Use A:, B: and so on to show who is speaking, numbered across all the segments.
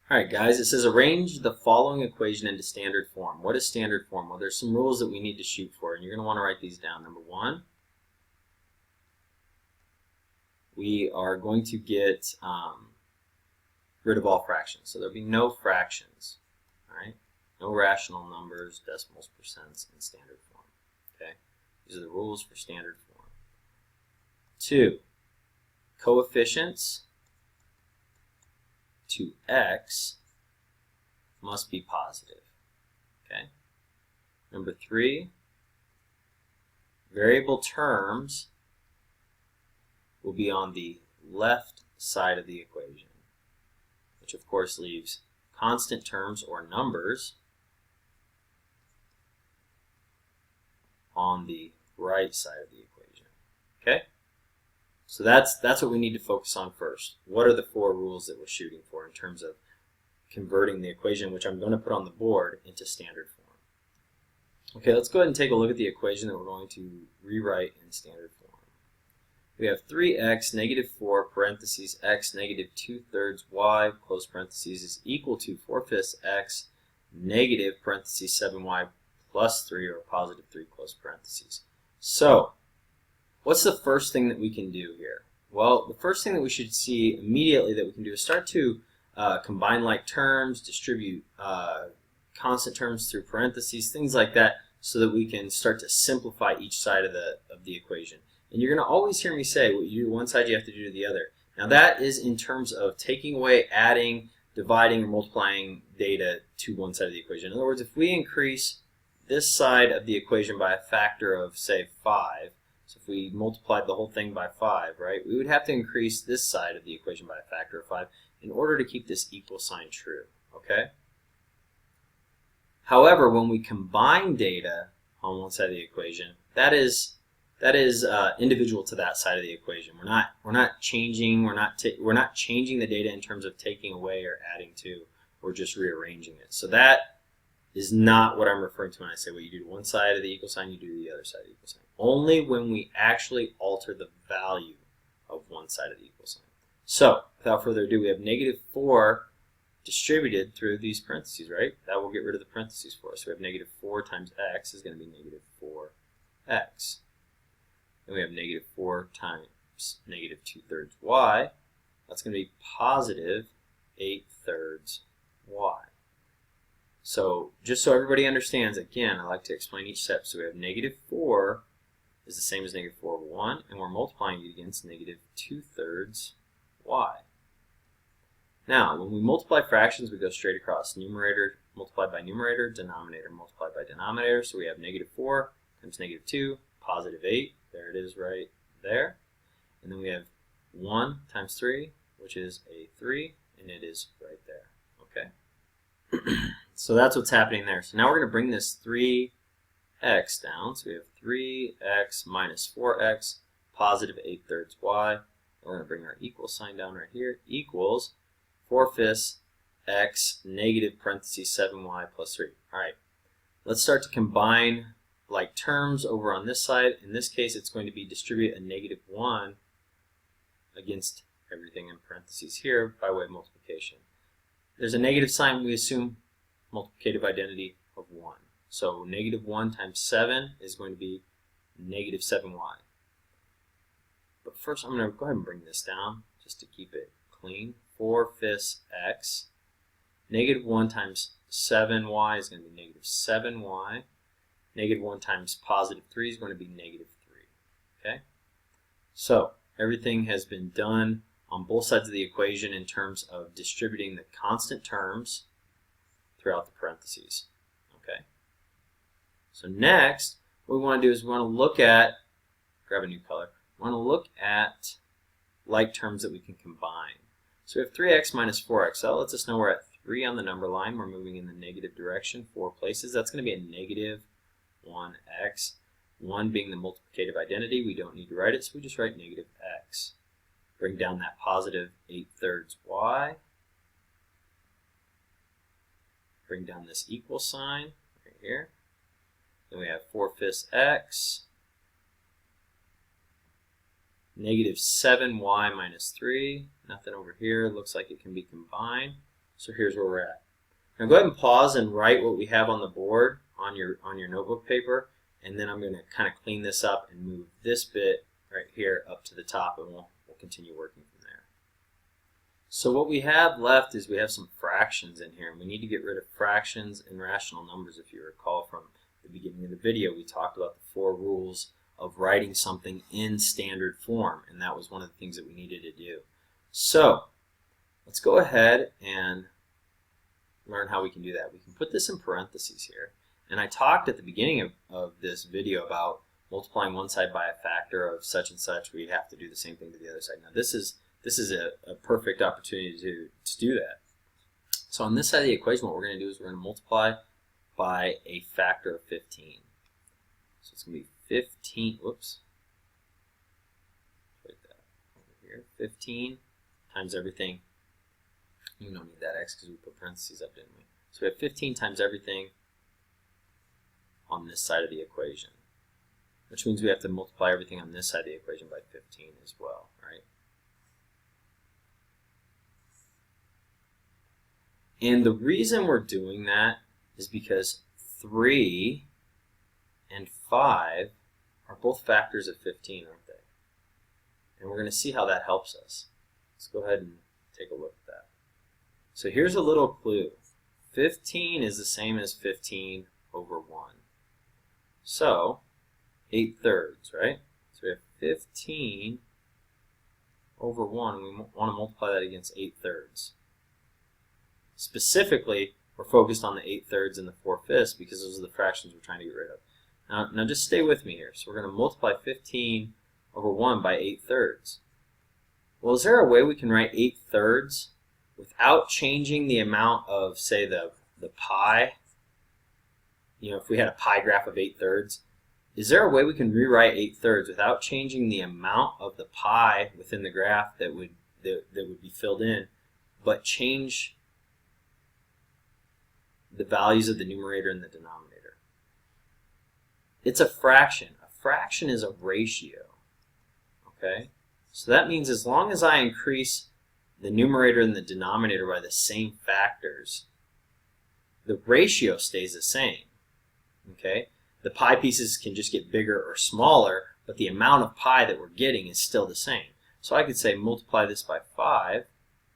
A: Alright guys, it says arrange the following equation into standard form. What is standard form? Well, there's some rules that we need to shoot for, and you're going to want to write these down. Number one, we are going to get rid of all fractions. So there'll be no fractions. Alright? No rational numbers, decimals, percents in standard form. Okay? These are the rules for standard form. 2. Coefficients to x must be positive. Okay. Number 3, variable terms will be on the left side of the equation, which of course leaves constant terms or numbers on the right side of the equation. Okay? So that's what we need to focus on first. What are the 4 rules that we're shooting for in terms of converting the equation, which I'm going to put on the board, into standard form? Okay, let's go ahead and take a look at the equation that we're going to rewrite in standard form. We have 3x negative 4 parentheses x negative 2/3 y close parentheses is equal to 4/5 x negative parentheses 7y plus 3 or positive 3 close parentheses. So what's the first thing that we can do here? Well, the first thing that we should see immediately that we can do is start to combine like terms, distribute constant terms through parentheses, things like that, so that we can start to simplify each side of the equation. And you're going to always hear me say, what you do to one side, you have to do to the other. Now that is in terms of taking away, adding, dividing, or multiplying data to one side of the equation. In other words, if we increase this side of the equation by a factor of, say, 5, so if we multiplied the whole thing by 5, right, we would have to increase this side of the equation by a factor of 5 in order to keep this equal sign true, okay? However, when we combine data on one side of the equation, that is individual to that side of the equation. We're not changing the data in terms of taking away or adding to. We're just rearranging it. So that is not what I'm referring to when I say what you do to one side of the equal sign, you do to the other side of the equal sign. Only when we actually alter the value of one side of the equal sign. So, without further ado, we have negative 4 distributed through these parentheses, right? That will get rid of the parentheses for us. So we have negative 4 times x is going to be negative 4x. Then we have negative 4 times negative 2/3 y. That's going to be positive 8/3 y. So just so everybody understands, again, I like to explain each step. So we have negative 4 is the same as negative 4/1, and we're multiplying it against negative 2/3 y. Now, when we multiply fractions, we go straight across. Numerator multiplied by numerator, denominator multiplied by denominator. So we have negative 4 times negative 2, positive 8. There it is right there. And then we have 1 times 3, which is a 3, and it is right there. Okay? So that's what's happening there. So now we're going to bring this 3x down. So we have 3x minus 4x, positive 8/3 y. We're going to bring our equal sign down right here, equals 4/5 x negative parentheses 7y plus 3. All right, let's start to combine like terms over on this side. In this case, it's going to be distribute a negative 1 against everything in parentheses here by way of multiplication. There's a negative sign, we assume multiplicative identity of 1. So negative 1 times 7 is going to be negative 7y. But first I'm going to go ahead and bring this down just to keep it clean. 4/5 x. Negative 1 times 7y is going to be negative 7y. Negative 1 times positive 3 is going to be negative 3. Okay? So everything has been done on both sides of the equation in terms of distributing the constant terms throughout the parentheses. Okay? So next, what we want to do is we want to look at, grab a new color, we want to look at like terms that we can combine. So we have 3x minus 4x. That lets us know we're at 3 on the number line. We're moving in the negative direction 4 places. That's going to be a negative 1x. 1 being the multiplicative identity, we don't need to write it, so we just write negative x. Bring down that positive 8/3 y. Bring down this equal sign right here. Then we have 4/5 x. Negative 7y minus 3. Nothing over here. Looks like it can be combined. So here's where we're at. Now go ahead and pause and write what we have on the board on your notebook paper, and then I'm going to kind of clean this up and move this bit right here up to the top, and we'll continue working from there. So what we have left is we have some fractions in here, and we need to get rid of fractions and rational numbers. If you recall from the beginning of the video, we talked about the 4 rules of writing something in standard form, and that was one of the things that we needed to do. So let's go ahead and learn how we can do that. We can put this in parentheses here, and I talked at the beginning of this video about multiplying one side by a factor of such and such. We have to do the same thing to the other side. Now this is a perfect opportunity to do that. So on this side of the equation, what we're going to do is we're going to multiply by a factor of 15. So it's going to be 15, whoops, write that over here, 15 times everything. You don't need that x because we put parentheses up, didn't we? So we have 15 times everything on this side of the equation, which means we have to multiply everything on this side of the equation by 15 as well, right? And the reason we're doing that is because 3 and 5 are both factors of 15, aren't they? And we're going to see how that helps us. Let's go ahead and take a look at that. So here's a little clue. 15 is the same as 15 over 1. So 8/3, right? So we have 15 over 1. We want to multiply that against 8/3. Specifically, we're focused on the 8/3 and the 4/5 because those are the fractions we're trying to get rid of. Now just stay with me here. So we're going to multiply 15 over 1 by 8/3. Well, is there a way we can write 8/3 without changing the amount of, say, the pi? You know, if we had a pi graph of 8/3, is there a way we can rewrite 8/3 without changing the amount of the pi within the graph that would be filled in, but change the values of the numerator and the denominator? It's a fraction. A fraction is a ratio. Okay? So that means as long as I increase the numerator and the denominator by the same factors, the ratio stays the same. Okay? The pi pieces can just get bigger or smaller, but the amount of pi that we're getting is still the same. So I could say multiply this by 5,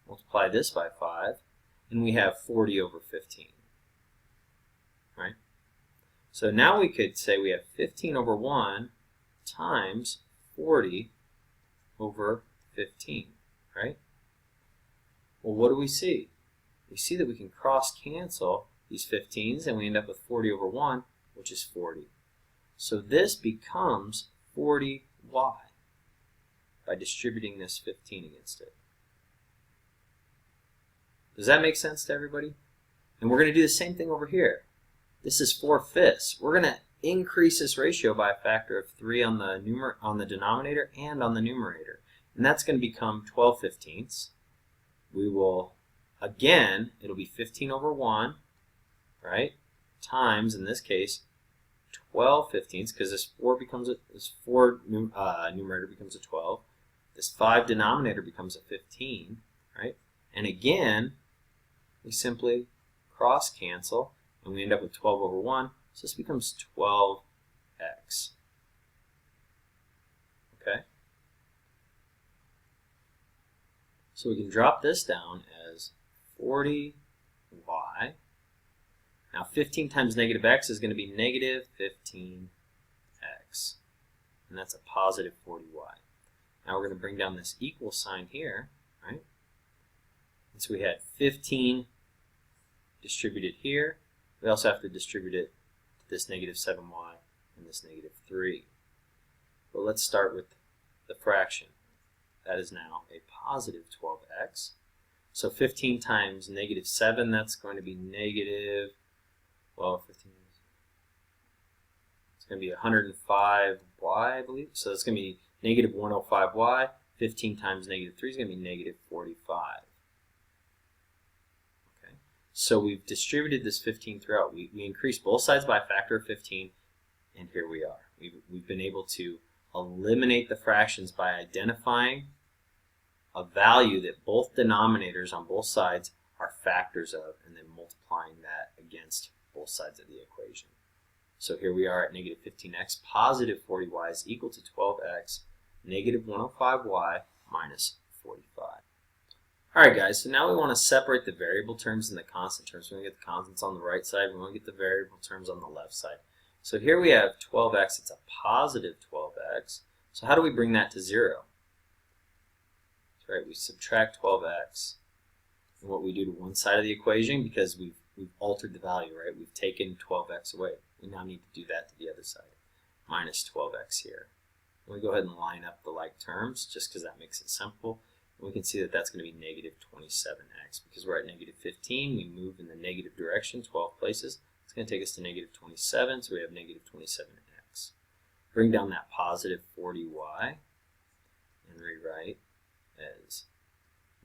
A: multiply this by 5, and we have 40 over 15. Right? So now we could say we have 15 over 1 times 40 over 15. Right? Well, what do we see? We see that we can cross-cancel these 15s, and we end up with 40 over 1, which is 40. So this becomes 40y by distributing this 15 against it. Does that make sense to everybody? And we're going to do the same thing over here. This is 4/5. We're going to increase this ratio by a factor of 3 on the denominator and on the numerator. And that's going to become 12/15. We will, again, it'll be 15 over 1, right, times, in this case, 12/15, because this 4 numerator becomes a 12. This 5 denominator becomes a 15, right? And again, we simply cross-cancel, and we end up with 12 over 1, so this becomes 12x. Okay? So we can drop this down as 40y. Now 15 times negative x is going to be negative 15x. And that's a positive 40y. Now we're going to bring down this equal sign here, right? And so we had 15 distributed here. We also have to distribute it to this negative 7y and this negative 3. But let's start with the fraction. That is now a positive 12x. So 15 times negative 7, that's going to be negative, well, 15, it's going to be 105y, I believe. So it's going to be negative 105y. 15 times negative 3 is going to be negative 45. Okay. So we've distributed this 15 throughout. We increased both sides by a factor of 15, and here we are. We've been able to eliminate the fractions by identifying a value that both denominators on both sides are factors of, and then multiplying that against both sides of the equation. So here we are at negative 15x, positive 40y is equal to 12x, negative 105y minus 45. Alright guys, so now we want to separate the variable terms and the constant terms. We want to get the constants on the right side, we want to get the variable terms on the left side. So here we have 12x, it's a positive 12x. So how do we bring that to 0? That's right, we subtract 12x. And what we do to one side of the equation, because we've altered the value, right? We've taken 12x away. We now need to do that to the other side. Minus 12x here. And we go ahead and line up the like terms, just because that makes it simple. And we can see that that's going to be negative 27x. Because we're at negative 15, we move in the negative direction 12 places. It's going to take us to negative 27, so we have negative 27x. Bring down that positive 40y and rewrite as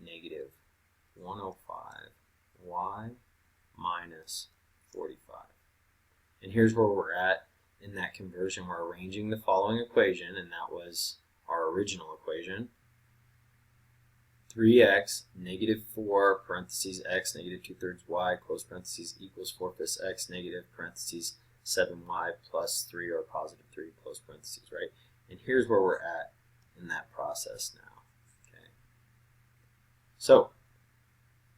A: negative 105y minus 45. And here's where we're at in that conversion. We're arranging the following equation, and that was our original equation. 3x, negative 4, parentheses x, negative 2/3 y, close parentheses, equals 4/5 x, negative parentheses 7y plus 3, or positive 3, close parentheses, right? And here's where we're at in that process now. Okay. So,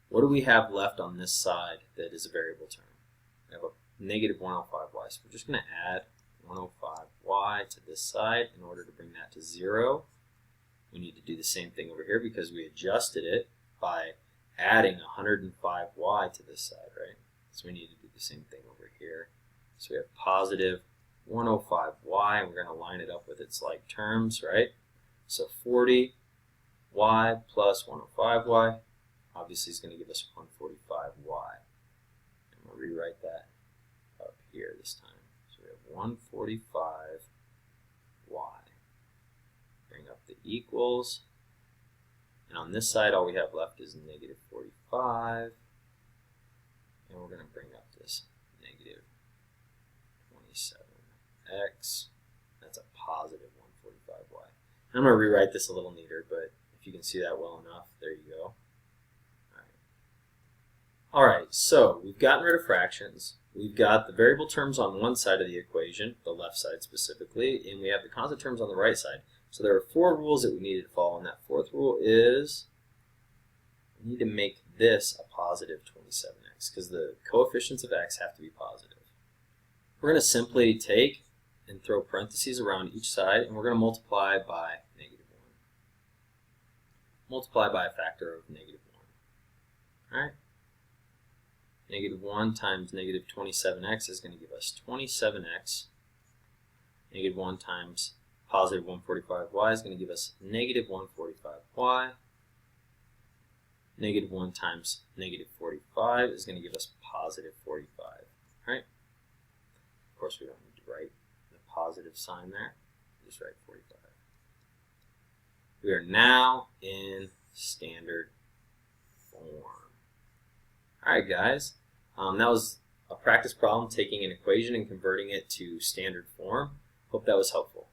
A: what do we have left on this side that is a variable term? We have a negative 105y, so we're just going to add 105y to this side in order to bring that to 0. We need to do the same thing over here because we adjusted it by adding 105y to this side, right? So we need to do the same thing over here. So we have positive 105y, and we're going to line it up with its like terms, right? So 40y plus 105y obviously is going to give us 145y. And we'll rewrite that up here this time. So we have 145y. Bring up the equals. And on this side, all we have left is negative 45. And we're going to bring up this negative 27x. That's a positive 145y. I'm going to rewrite this a little neater, but if you can see that well enough, there you go. Alright, so we've gotten rid of fractions. We've got the variable terms on one side of the equation, the left side specifically, and we have the constant terms on the right side. So there are 4 rules that we needed to follow, and that 4th rule is we need to make this a positive 27x, because the coefficients of x have to be positive. We're going to simply take and throw parentheses around each side, and we're going to multiply by negative 1. Multiply by a factor of negative 1. Alright? Negative 1 times negative 27x is going to give us 27x. Negative 1 times positive 145y is going to give us negative 145y. Negative 1 times negative 45 is going to give us positive 45. Right? Of course, we don't need to write the positive sign there. Just write 45. We are now in standard form. Alright guys, that was a practice problem taking an equation and converting it to standard form. Hope that was helpful.